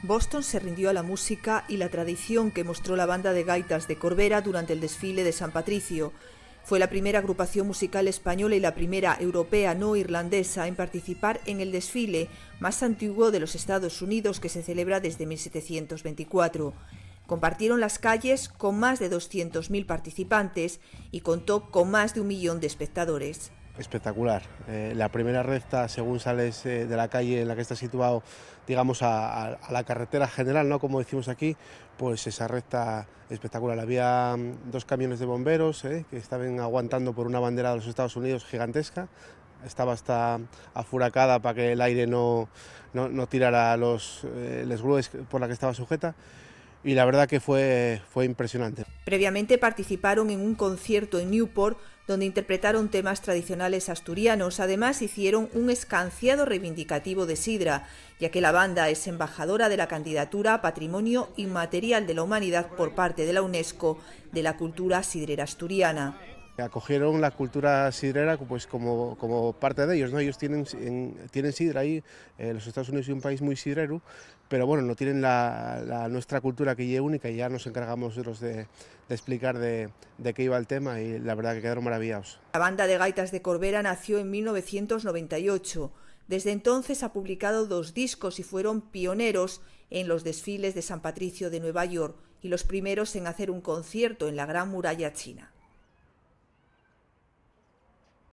Boston se rindió a la música y la tradición que mostró la banda de gaitas de Corbera durante el desfile de San Patricio. Fue la primera agrupación musical española y la primera europea no irlandesa en participar en el desfile más antiguo de los Estados Unidos, que se celebra desde 1724. Compartieron las calles con más de 200.000 participantes y contó con más de 1 millón de espectadores. Espectacular. La primera recta, según sales de la calle en la que está situado, digamos, a la carretera general, ¿no?, como decimos aquí, pues esa recta espectacular. Había 2 camiones de bomberos que estaban aguantando por una bandera de los Estados Unidos gigantesca. Estaba hasta afuracada para que el aire no tirara les grúes por la que estaba sujeta. Y la verdad que fue impresionante. Previamente participaron en un concierto en Newport, donde interpretaron temas tradicionales asturianos. Además, hicieron un escanciado reivindicativo de sidra, ya que la banda es embajadora de la candidatura a Patrimonio Inmaterial de la Humanidad por parte de la UNESCO de la cultura sidrera asturiana. Acogieron la cultura sidrera pues como parte de ellos, ¿no? Ellos tienen sidra ahí. Los Estados Unidos es un país muy sidrero, pero bueno, no tienen nuestra cultura, que es única, y ya nos encargamos nosotros de explicar de qué iba el tema, y la verdad que quedaron maravillados. La banda de gaitas de Corbera nació en 1998. Desde entonces ha publicado 2 discos y fueron pioneros en los desfiles de San Patricio de Nueva York y los primeros en hacer un concierto en la Gran Muralla China.